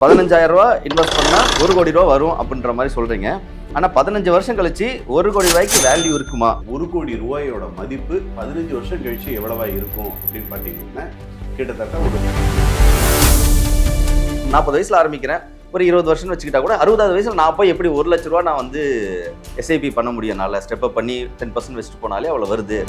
ரூபா இன்வெஸ்ட் பண்ணால் 1 கோடி ரூபா வரும் அப்படின்ற மாதிரி சொல்கிறீங்க. ஆனால் 15 வருஷம் கழிச்சு 1 கோடி ரூபாய்க்கு வேல்யூ இருக்குமா? 1 கோடி ரூபாயோட மதிப்பு 15 வருஷம் கழிச்சு எவ்வளவா இருக்கும் அப்படின்னு பார்த்தீங்கன்னா கிட்டத்தட்ட ஒரு 40 வயசில் ஆரம்பிக்கிறேன், ஒரு 20 வருஷம்னு வச்சுக்கிட்டா கூட 60வது வயசில் நான் போய் எப்படி 1 லட்ச ரூபா நான் வந்து எஸ்ஐபி பண்ண முடியும்? நல்ல ஸ்டெப் அப் பண்ணி 10% வச்சுட்டு போனாலே அவ்வளோ வருது.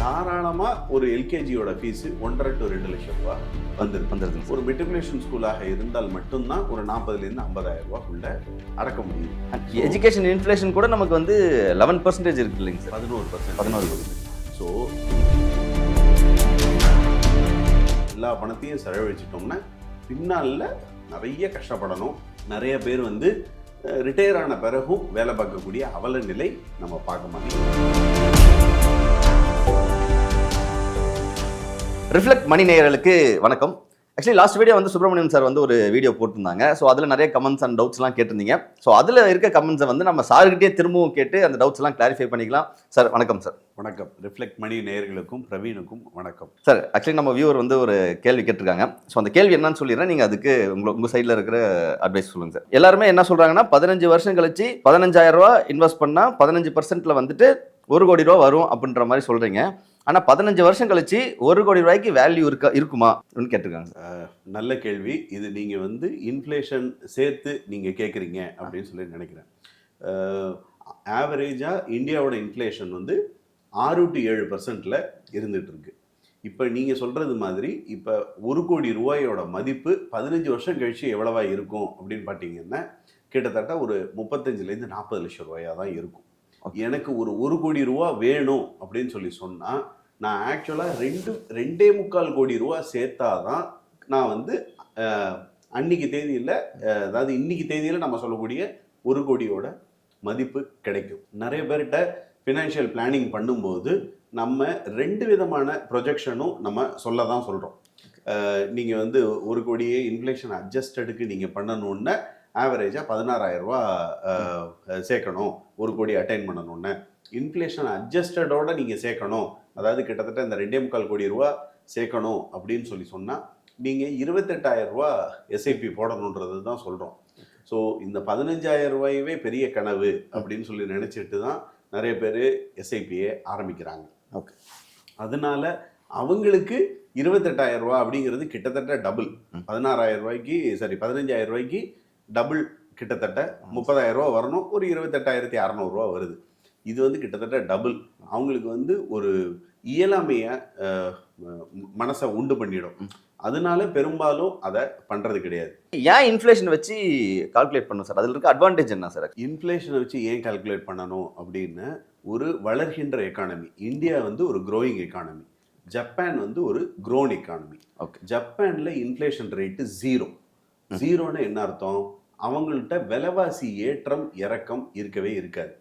தாராளமாக ஒரு எல்கேஜியோட ஃபீஸு 1.5 to 2 லட்சம் ரூபா வந்துருது. ஒரு மெட்ரிகுலேஷன் ஸ்கூலாக இருந்தால் மட்டும்தான் ஒரு 40,000 50,000 ரூபாக்குள்ள அடக்க முடியும். எஜுகேஷன் இன்ஃப்ளேஷன் கூட நமக்கு வந்து 11% இருக்கு இல்லைங்க சார்? 11%. ஸோ எல்லா பணத்தையும் செலவழிச்சிட்டோம்னா பின்னால் நிறைய கஷ்டப்படணும். நிறைய பேர் வந்து ரிட்டையர் ஆன பிறகும் வேலை பார்க்கக்கூடிய அவல நிலை நம்ம பார்க்க மாட்டோம். ரிஃப்ளெக்ட் மணி நேயர்களுக்கு வணக்கம். ஆக்சுவலி லாஸ்ட் வீடியோ வந்து சுப்பிரமணியம் சார் வந்து ஒரு வீடியோ போட்டிருந்தாங்க. ஸோ அதில் நிறைய கமெண்ட்ஸ் அண்ட் டவுட்ஸ்லாம் கேட்டிருந்தீங்க. ஸோ அதில் இருக்க கமெண்ட்ஸை வந்து நம்ம சார்கிட்டே திரும்பவும் கேட்டு அந்த டவுட்ஸ் எல்லாம் கிளாரிஃபை பண்ணிக்கலாம். சார் வணக்கம். சார் வணக்கம். ரிஃப்ளெக்ட் மணி நேயர்களுக்கும் பிரவீனுக்கும் வணக்கம். சார் ஆக்சுவலி நம்ம வியூவர் வந்து ஒரு கேள்வி கேட்டிருக்காங்க. ஸோ அந்த கேள்வி என்னன்னு சொல்லிடுறேன், நீங்கள் அதுக்கு உங்கள் சைடில் இருக்கிற அட்வைஸ் சொல்லுங்கள் சார். எல்லாருமே என்ன சொல்கிறாங்கன்னா 15 வருஷம் கழிச்சு 15,000 ரூபா இன்வெஸ்ட் பண்ணால் 15% வந்துட்டு 1 கோடி ரூபா வரும் அப்படின்ற மாதிரி சொல்கிறீங்க. ஆனால் 15 வருஷம் கழிச்சு 1 கோடி ரூபாய்க்கு வேல்யூ இருக்குமா அப்படின்னு கேட்டிருக்காங்க சார். நல்ல கேள்வி. இது நீங்கள் வந்து இன்ஃப்ளேஷன் சேர்த்து நீங்கள் கேட்குறீங்க அப்படின்னு சொல்லி நினைக்கிறேன். ஆவரேஜாக இந்தியாவோட இன்ஃப்ளேஷன் வந்து 6 to 7% இருந்துகிட்டு இருக்கு. இப்போ நீங்கள் சொல்கிறது மாதிரி இப்போ 1 கோடி ரூபாயோட மதிப்பு 15 வருஷம் கழிச்சு எவ்வளவா இருக்கும் அப்படின்னு பார்த்தீங்கன்னா கிட்டத்தட்ட ஒரு 35,000 40 லட்சம் ரூபாயாக தான் இருக்கும். எனக்கு ஒரு 1 கோடி ரூபா வேணும் அப்படின்னு சொல்லி சொன்னால் நான் ஆக்சுவலாக 2.25 கோடி ரூபா சேர்த்தாதான் நான் வந்து அன்னைக்கு தேதியில், அதாவது இன்னைக்கு தேதியில் நம்ம சொல்லக்கூடிய 1 கோடியோட மதிப்பு கிடைக்கும். நிறைய பேர்கிட்ட ஃபினான்ஷியல் பிளானிங் பண்ணும்போது நம்ம 2 விதமான ப்ரொஜெக்ஷனும் நம்ம சொல்ல தான் சொல்கிறோம். நீங்கள் வந்து 1 கோடியே இன்ஃப்ளேஷன் அட்ஜஸ்டடுக்கு நீங்கள் பண்ணணுன்னு ஆவரேஜாக 16,000 ரூபா சேர்க்கணும் 1 கோடி அட்டைன் பண்ணணுன்னு. இன்ஃப்ளேஷன் அட்ஜஸ்டடோட நீங்கள் சேர்க்கணும், அதாவது கிட்டத்தட்ட இந்த 2.25 கோடி ரூபா சேர்க்கணும் அப்படின்னு சொல்லி சொன்னால் நீங்கள் 28,000 ரூபா எஸ்ஐபி போடணுன்றது தான் சொல்கிறோம். ஸோ இந்த 15,000 ரூபாயவே பெரிய கனவு அப்படின்னு சொல்லி நினச்சிட்டு தான் நிறைய பேர் எஸ்ஐபியை ஆரம்பிக்கிறாங்க. ஓகே, அதனால அவங்களுக்கு 28,000 ரூபா அப்படிங்கிறது கிட்டத்தட்ட டபுள். 15,000 ரூபாய்க்கு டபுள், கிட்டத்தட்ட 30,000 ரூபா வரணும். ஒரு 28,600 ரூபா வருது. இது வந்து கிட்டத்தட்ட டபுள். அவங்களுக்கு வந்து ஒரு இயலாமைய மனசை உண்டு பண்ணிடும். அதனால பெரும்பாலும் அதை பண்றது கிடையாது. ஏன் இன்ஃப்ளேஷன் வச்சு கால்குலேட் பண்ணணும் சார்? அதில் இருக்க அட்வான்டேஜ் என்ன சார்? இன்ஃப்ளேஷனை வச்சு ஏன் கால்குலேட் பண்ணணும் அப்படின்னு, ஒரு வளர்கின்ற எக்கானமி இந்தியா வந்து ஒரு க்ரோயிங் எக்கானமி, ஜப்பான் வந்து ஒரு க்ரோன் எக்கானமி. ஓகே, ஜப்பான்ல இன்ஃப்ளேஷன் ரேட்டு 0ன்னு என்ன அர்த்தம்? அவங்கள்ட்ட விலைவாசி ஏற்றம் இறக்கம் இருக்கவே இருக்காது.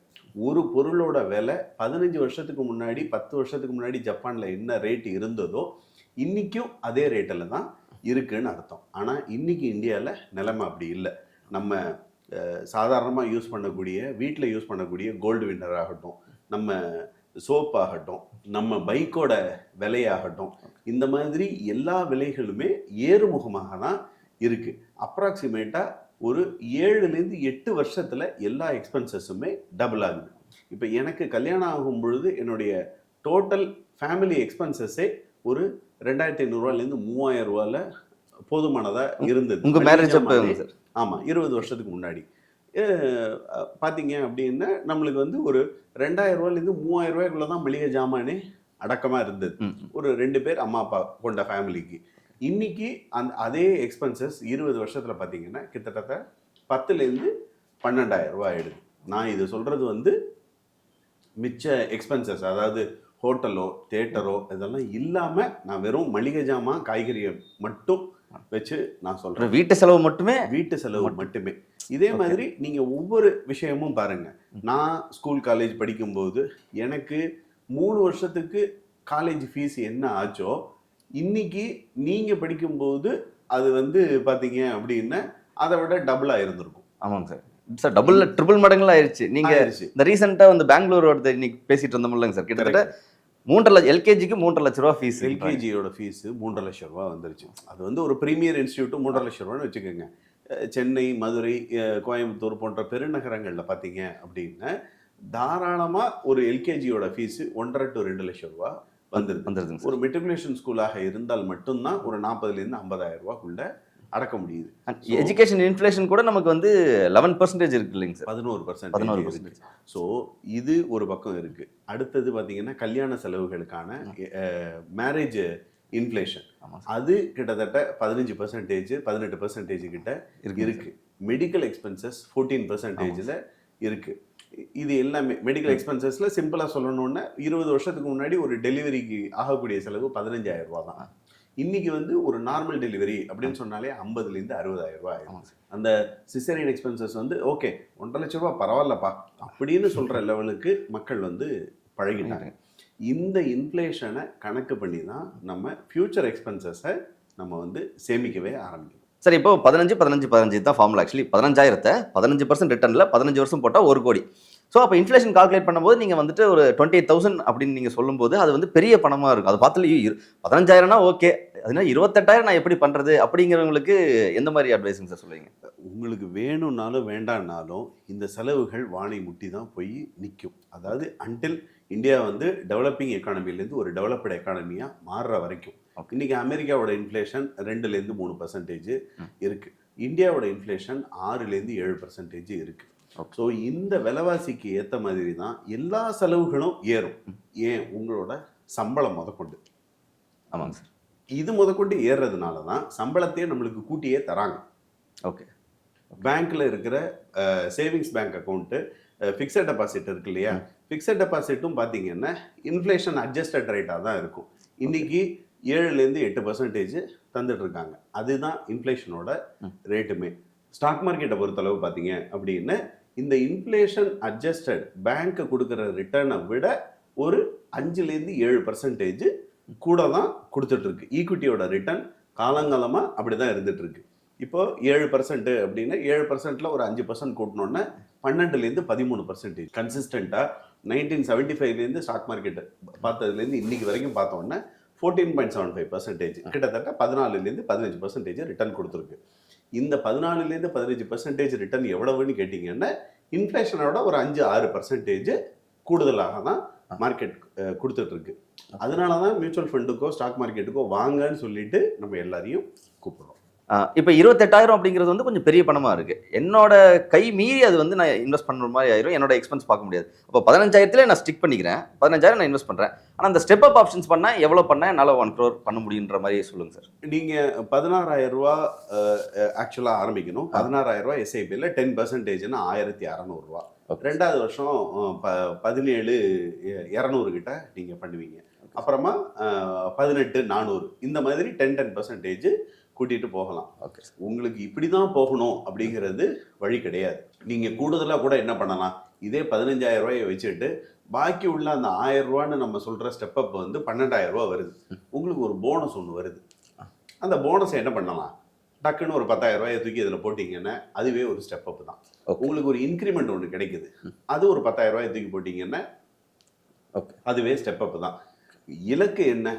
ஒரு பொருளோட விலை 15 வருஷத்துக்கு முன்னாடி 10 வருஷத்துக்கு முன்னாடி ஜப்பானில் என்ன ரேட் இருந்ததோ இன்றைக்கும் அதே ரேட்டில் தான் இருக்குன்னு அர்த்தம். ஆனால் இன்றைக்கி இந்தியாவில் நிலைமை அப்படி இல்லை. நம்ம சாதாரணமாக யூஸ் பண்ணக்கூடிய, வீட்டில் யூஸ் பண்ணக்கூடிய கோல்டு வின்னர் ஆகட்டும், நம்ம சோப் ஆகட்டும், நம்ம பைக்கோட விலையாகட்டும், இந்த மாதிரி எல்லா விலைகளுமே ஏறுமுகமாக தான் இருக்குது. அப்ராக்சிமேட்டாக ஒரு 7 to 8 வருஷத்தில் எல்லா எக்ஸ்பென்சஸுமே டபுள் ஆகுது. இப்போ எனக்கு கல்யாணம் ஆகும் பொழுது என்னுடைய டோட்டல் ஃபேமிலி எக்ஸ்பென்சஸே ஒரு 2,500 3,000 ரூபாயில் போதுமானதாக இருந்தது. உங்கள் மேரேஜ் அப்போ? ஆமாம், 20 வருஷத்துக்கு முன்னாடி பார்த்தீங்க அப்படின்னா நம்மளுக்கு வந்து ஒரு 2,000 3,000 ரூபாய்க்குள்ள தான் மளிகை ஜாமானே அடக்கமாக இருந்தது. ஒரு 2 பேர் அம்மா அப்பா கொண்ட ஃபேமிலிக்கு. இன்னைக்கு அதே எக்ஸ்பென்சஸ் 20 வருஷத்தில் பார்த்தீங்கன்னா கிட்டத்தட்ட 10,000 12,000 ரூபா ஆயிடுது. நான் இது சொல்கிறது வந்து மிச்ச எக்ஸ்பென்சஸ், அதாவது ஹோட்டலோ தேட்டரோ இதெல்லாம் இல்லாமல் நான் வெறும் மளிகை ஜாமான் காய்கறியை மட்டும் வச்சு நான் சொல்கிறேன். வீட்டு செலவு மட்டுமே. இதே மாதிரி நீங்கள் ஒவ்வொரு விஷயமும் பாருங்கள். நான் ஸ்கூல் காலேஜ் படிக்கும்போது எனக்கு 3 வருஷத்துக்கு காலேஜ் ஃபீஸ் என்ன ஆச்சோ இன்னைக்கு நீங்கள் படிக்கும்போது அது வந்து பார்த்தீங்க அப்படின்னா அதை விட டபுளாக இருந்திருக்கும். ஆமாங்க சார். சார் டபுள் ட்ரிபிள் மடங்குலாம் ஆயிடுச்சு. நீங்கள் இந்த ரீசெண்டாக வந்து பெங்களூர் இன்னைக்கு பேசிட்டு இருந்தோம் இல்லைங்க சார், கிட்டத்தட்ட எல்கேஜிக்கு 3.5 லட்ச ரூபா ஃபீஸ். எல்கேஜியோட ஃபீஸு 3.5 லட்சம் ரூபா வந்துருச்சு. அது வந்து ஒரு ப்ரீமியர் இன்ஸ்டியூட்டு 3.5 லட்சம் ரூபான்னு வச்சுக்கோங்க. சென்னை, மதுரை, கோயம்புத்தூர் போன்ற பெருநகரங்களில் பார்த்தீங்க அப்படின்னா தாராளமாக ஒரு எல்கேஜியோட ஃபீஸு 1.5 to 2 லட்சம் ரூபா வந்துருது. ஒரு மெட்ரிகுலேஷன் ஸ்கூலாக இருந்தால் மட்டும்தான் ஒரு 40,000 to 50,000 ரூபாக்குள்ள அடக்க முடியுது. எஜுகேஷன் இன்ஃப்ளேஷன் கூட நமக்கு வந்து 11% இருக்கு இல்லைங்க சார்? 11%. ஸோ இது ஒரு பக்கம் இருக்கு. அடுத்தது பார்த்தீங்கன்னா கல்யாண செலவுகளுக்கான மேரேஜ் இன்ஃப்ளேஷன், அது கிட்டத்தட்ட 15%, 18% கிட்ட இருக்கு. மெடிக்கல் எக்ஸ்பென்சஸ் 14%ல இருக்கு. இது எல்லாமே மெடிக்கல் எக்ஸ்பென்சஸ்ல சிம்பிளா சொல்லணும்னா 20 வருஷத்துக்கு முன்னாடி ஒரு டெலிவரிக்கு ஆகக்கூடிய செலவு 15,000 ரூபா தான். இன்னைக்கு வந்து ஒரு நார்மல் டெலிவரி அப்படின்னு சொன்னாலே 50,000 to 60,000 ரூபாய் ஆயிடும். அந்த சிசேரியன் எக்ஸ்பென்சஸ் வந்து ஓகே 1.5 லட்ச ரூபா பரவாயில்லப்பா அப்படின்னு சொல்ற லெவலுக்கு மக்கள் வந்து பழகிட்டாங்க. இந்த இன்ஃப்ளேஷனை கணக்கு பண்ணி தான் நம்ம ஃபியூச்சர் எக்ஸ்பென்சஸை நம்ம வந்து சேமிக்கவே ஆரம்பிக்கணும். சார் இப்போ 15 தான் ஃபார்முலா. ஆக்சுவலி 15,000 15% ரிட்டர்னில் 15 வருஷம் போட்டால் 1 கோடி. ஸோ அப்போ இன்ஃப்ளேஷன் கால்குலேட் பண்ணும்போது நீங்கள் வந்துட்டு ஒரு 28,000 அப்படின்னு நீங்கள் சொல்லும்போது அது வந்து பெரிய பணமாக இருக்கும். அது பார்த்துல 15,000னா ஓகே, அதுனா 28,000 நான் எப்படி பண்ணுறது அப்படிங்கிறவங்களுக்கு எந்த மாதிரி அட்வைஸுங்க சார் சொல்லுவீங்க? உங்களுக்கு வேணும்னாலும் வேண்டாம்னாலும் இந்த செலவுகள் வாணி முட்டி தான் போய் நிற்கும். அதாவது அன்டில் இந்தியா வந்து டெவலப்பிங் எக்கானமிலேருந்து ஒரு டெவலப்டு எக்கானமியாக மாறுற வரைக்கும். இன்னைக்கு அமெரிக்காவோட இன்ஃப்ளேஷன் 2% to 3% இருக்கு. இந்தியாவோட இன்ஃப்ளேஷன் 6% to 7% இருக்கு. ஸோ இந்த விலைவாசிக்கு ஏற்ற மாதிரி தான் எல்லா செலவுகளும் ஏறும். ஏன் உங்களோட சம்பளம் முதற்கொண்டு. ஆமாங்க சார். இது முதற்கொண்டு ஏறுறதுனால தான் சம்பளத்தையே நம்மளுக்கு கூட்டியே தராங்க. ஓகே. பேங்க்ல இருக்கிற savings bank account, fixed deposit இருக்கு இல்லையா, ஃபிக்ஸட் டெபாசிட்டும் பார்த்தீங்கன்னா இன்ஃப்ளேஷன் அட்ஜஸ்டட் ரேட்டாக தான் இருக்கும். இன்னைக்கு 7% to 8% தந்துட்டு இருக்காங்க. அதுதான் இன்ஃப்ளேஷனோட ரேட்டுமே. ஸ்டாக் மார்க்கெட்டை பொறுத்தளவு பார்த்தீங்க அப்படின்னு இந்த இன்ஃப்ளேஷன் அட்ஜஸ்டட் பேங்க் கொடுக்குற ரிட்டர்னை விட ஒரு 5% to 7% கூட தான் கொடுத்துட்டு இருக்கு. ஈக்விட்டியோட ரிட்டர்ன் காலங்காலமாக அப்படி தான் இருந்துட்டு இருக்கு. இப்போ 7% அப்படின்னா 7%ல ஒரு 5% கூட்டணுன்னா 12% to 13% கன்சிஸ்டண்ட்டாக 1975லேருந்து ஸ்டாக் மார்க்கெட்டு பார்த்ததுலேருந்து இன்னைக்கு வரைக்கும் பார்த்தோன்னா 14.75% கிட்டத்தட்ட 14% to 15% ரிட்டர்ன் கொடுத்துருக்கு. இந்த 14% to 15% ரிட்டர்ன் எவ்வளவுன்னு கேட்டிங்கன்னா இன்ஃப்ளேஷனோட ஒரு 5-6% கூடுதலாக தான் மார்க்கெட் கொடுத்துட்டு இருக்கு. அதனால தான் மியூச்சுவல் ஃபண்டுக்கோ ஸ்டாக் மார்க்கெட்டுக்கோ வாங்கன்னு சொல்லிட்டு நம்ம எல்லாரையும் கூப்பிடுறோம். இப்போ 28,000 அப்படிங்கிறது வந்து கொஞ்சம் பெரிய பணமாக இருக்குது. என்னோட கை மீறி அது வந்து நான் இன்வெஸ்ட் பண்ணுற மாதிரி ஆயிரும். என்னோட எக்ஸ்பென்ஸ் பார்க்க முடியாது. அப்போ 15,000 நான் ஸ்டிக் பண்ணிக்கிறேன். 15,000 நான் இன்வெஸ்ட் பண்ணுறேன். ஆனால் அந்த ஸ்டெப் அப் ஆப்ஷன்ஸ் பண்ணால் எவ்வளோ பண்ணால் என்னால் 1 crore பண்ண முடியுன்ற மாதிரி சொல்லுங்கள் சார். நீங்கள் 16,000 ரூபா ஆக்சுவலாக ஆரம்பிக்கணும். 16,000 ரூபா எஸ்ஐபியில் 10%னா 1,600 ரூபா. ரெண்டாவது வருஷம் 17,200 கிட்ட நீங்கள் பண்ணுவீங்க. அப்புறமா 18,400 இந்த மாதிரி 10% கூட்டிட்டு போகலாம். ஓகே. உங்களுக்கு இப்படி தான் போகணும் அப்படிங்கிறது வழி கிடையாது. நீங்கள் கூடுதலாக கூட என்ன பண்ணலாம், இதே 15,000 ரூபாயை வச்சுட்டு பாக்கி உள்ள அந்த 1,000 ரூபான்னு நம்ம சொல்கிற ஸ்டெப் அப் வந்து 12,000 ரூபா வருது. உங்களுக்கு ஒரு போனஸ் ஒன்று வருது. அந்த போனஸை என்ன பண்ணலாம், டக்குன்னு ஒரு 10,000 ரூபாயை தூக்கி இதில் போட்டிங்கன்னா அதுவே ஒரு ஸ்டெப் அப் தான். உங்களுக்கு ஒரு இன்க்ரிமெண்ட் ஒன்று கிடைக்குது, அது ஒரு 10,000 ரூபாயை தூக்கி போட்டிங்கன்னா அதுவே ஸ்டெப் அப் தான். இலக்கு என்ன,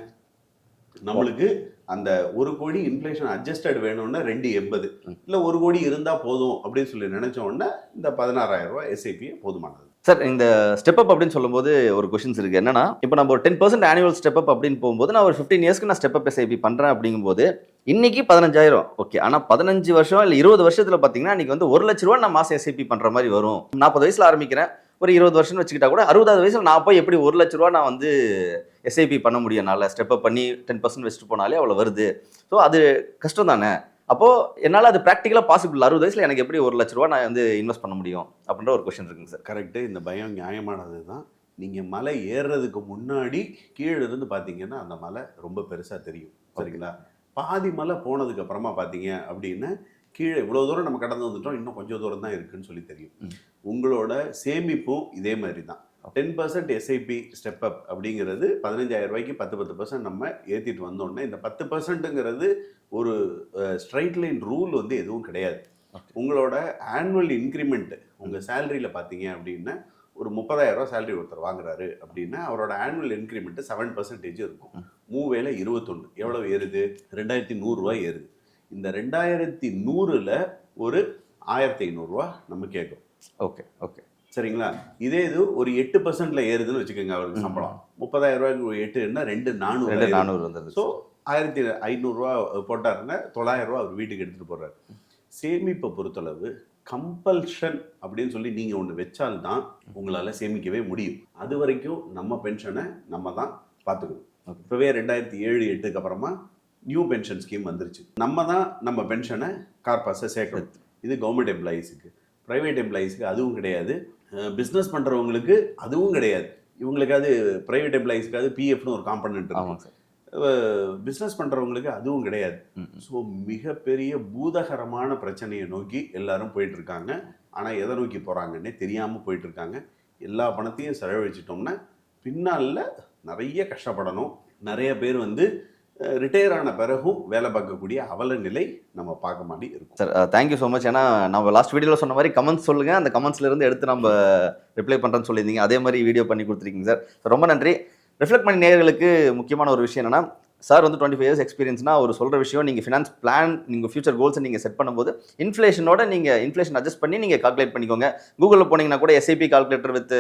நம்மளுக்கு அந்த 1 கோடி இன்ஃப்ளேஷன் அட்ஜஸ்டட் வேணும்னா 280 இல்லை 1 கோடி இருந்தால் போதும் அப்படின்னு சொல்லி நினைச்சோன்னா இந்த 16,000 ரூபாய் எஸ்ஐபி போதுமானது. சார், இந்த ஸ்டெப் அப் அப்படின்னு சொல்லும்போது ஒரு கொஸ்டின்ஸ் இருக்குது. என்னன்னா, இப்போ நம்ம ஒரு 10% ஆனுவல் ஸ்டெப் அப் அப்படின்னு போகும்போது நான் ஒரு 15 இயர்ஸ்க்கு நான் ஸ்டெப் அப் எஸ்ஐபி பண்ணுறேன் அப்படிங்கும்போது இன்னைக்கு 15,000 ஓகே. ஆனால் 15 வருஷம் இல்லை 20 வருஷத்தில் பார்த்தீங்கன்னா இன்னைக்கு வந்து 1 லட்ச ரூபா நான் மாதம் எஸ்ஐபி பண்ணுற மாதிரி வரும். 40 வயசில் ஆரம்பிக்கிறேன், ஒரு 20 வருஷம் வச்சுக்கிட்டா கூட 60வது வயசில் நான் போய் எப்படி 1 லட்ச ரூபா நான் வந்து எஸ்ஐபி பண்ண முடியும்? என்னால் ஸ்டெப் அப் பண்ணி 10% வச்சுட்டு போனாலே அவ்வளோ வருது. ஸோ அது கஷ்டம் தானே. அப்போது என்னால் அது ப்ராக்டிக்கலாக பாசிபிள். 60 வயசில் எனக்கு எப்படி 1 லட்ச ரூபா நான் வந்து இன்வெஸ்ட் பண்ண முடியும் அப்படின்ற ஒரு கொஸ்டின் இருக்குங்க சார். கரெக்டு. இந்த பயம் நியாயமானது தான். நீங்கள் மலை ஏறுறதுக்கு முன்னாடி கீழே இருந்து பார்த்தீங்கன்னா அந்த மலை ரொம்ப பெருசாக தெரியும், சரிங்களா? பாதி மலை போனதுக்கு அப்புறமா பார்த்தீங்க அப்படின்னா கீழே இவ்வளோ தூரம் நம்ம கடந்து வந்துட்டோம், இன்னும் கொஞ்சம் தூரம் தான் இருக்குன்னு சொல்லி தெரியும். உங்களோட சேமிப்பும் இதே மாதிரி தான். 10% எஸ்ஐபி ஸ்டெப் அப் அப்படிங்கிறது 15,000 ரூபாய்க்கு 10% நம்ம ஏற்றிட்டு வந்தோடனே இந்த 10%ங்கிறது ஒரு ஸ்ட்ரைட் லைன் ரூல் வந்து எதுவும் கிடையாது. உங்களோட ஆனுவல் இன்க்ரிமெண்ட் உங்கள் சேலரியில் பார்த்தீங்க அப்படின்னா ஒரு 30,000 சேலரி ஒருத்தர் வாங்குறாரு அப்படின்னா அவரோட ஆனுவல் இன்க்ரிமெண்ட் 7% இருக்கும். மூவேல 21 எவ்வளவு ஏறுது? 2,100 ரூபாய் ஏறுது. இந்த 2,100ல ஒரு 1,500 ரூபா நம்ம கேட்கும். ஓகே ஓகே சரிங்களா? இதே இது ஒரு 8%ல ஏறுதுன்னு வச்சுக்கோங்க அவருக்கு சம்பளம். 30,000 ரூபாய்க்கு 8ன்னா 2,400 வந்தது. ஸோ 1,500 ரூபா போட்டாருன்னா 900 ரூபா அவர் வீட்டுக்கு எடுத்துட்டு போறாரு. சேமிப்பை பொறுத்தளவு கம்பல்ஷன் அப்படின்னு சொல்லி நீங்க ஒன்று வச்சால்தான் உங்களால சேமிக்கவே முடியும். அது வரைக்கும் நம்ம பென்ஷனை நம்ம தான் பார்த்துக்கணும். இப்பவே 2007-8க்கு அப்புறமா நியூ பென்ஷன் ஸ்கீம் வந்துருச்சு. நம்ம தான் நம்ம பென்ஷனை கார்பாஸை சேர்க்கணும். இது கவர்மெண்ட் எம்ப்ளாயீஸுக்கு. ப்ரைவேட் எம்ப்ளாயீஸுக்கு அதுவும் கிடையாது. பிஸ்னஸ் பண்ணுறவங்களுக்கு அதுவும் கிடையாது. இவங்களுக்கு அது ப்ரைவேட் எம்ப்ளாயீஸ்க்கு அது பிஎஃப்னு ஒரு காம்பனன்ட் இருக்கு. பிஸ்னஸ் பண்ணுறவங்களுக்கு அதுவும் கிடையாது. ஸோ மிகப்பெரிய பூதகரமான பிரச்சனையை நோக்கி எல்லாரும் போயிட்டு இருக்காங்க. ஆனால் எதை நோக்கி போகிறாங்கன்னே தெரியாமல் போயிட்டு இருக்காங்க. எல்லா பணத்தையும் செலவழிச்சிட்டோம்னா பின்னால் நிறைய கஷ்டப்படணும். நிறைய பேர் வந்து ரிட்டையர் ஆன பிறகும் வேலை பார்க்கக்கூடிய அவல நிலை நம்ம பார்க்க மாட்டி இருக்கும். Sir thank you so much. ஏன்னா நம்ம லாஸ்ட் வீடியோவில் சொன்ன மாதிரி கமெண்ட்ஸ் சொல்லுங்கள், அந்த கமெண்ட்ஸ்லேருந்து எடுத்து நம்ம ரிப்ளை பண்ணுறேன்னு சொல்லியிருந்தீங்க. அதே மாதிரி வீடியோ பண்ணி கொடுத்துருக்கீங்க சார். ரொம்ப நன்றி. ரிஃப்ளெக்ட் பண்ணி நேயர்களுக்கு முக்கியமான ஒரு விஷயம் என்னன்னா, சார் வந்து 25 இயர்ஸ் எக்ஸ்பீரியன்ஸ்னா அவர் சொல்கிற விஷயம், நீங்கள் ஃபினான்ஸ் பிளான், நீங்கள் ஃபியூச்சர் கோல்ஸை நீங்கள் செட் பண்ணும்போது இன்ஃப்ளேஷனோட நீங்கள் இன்ஃப்ளேஷன் அட்ஜஸ்ட் பண்ணி நீங்கள் கால்குலேட் பண்ணிக்கோங்க. கூகுளில் போனீங்கன்னா கூட எஸ்ஐபி கால்குலேட்டர் வித்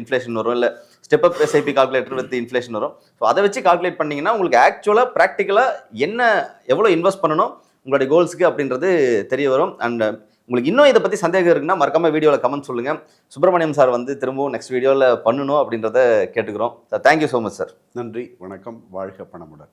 இன்ஃப்ளேஷன் வரும், இல்லை step up SIP calculator with inflation வரும். ஸோ அதை வச்சு கால்குலேட் பண்ணிங்கன்னா உங்களுக்கு ஆக்சுவலாக ப்ராக்டிக்கலாக என்ன எவ்வளோ இன்வெஸ்ட் பண்ணணும் உங்களுடைய கோல்ஸுக்கு அப்படின்றது தெரிய வரும். அண்ட் உங்களுக்கு இன்னும் இதை பற்றி சந்தேகம் இருக்குன்னா மறக்காம வீடியோவில் கமெண்ட் சொல்லுங்கள். சுப்பிரமணியம் சார் வந்து திரும்பவும் நெக்ஸ்ட் வீடியோவில் பண்ணணும் அப்படின்றத கேட்டுக்கிறோம். Thank you so much sir. நன்றி, வணக்கம், வாழ்க பணமுடன்.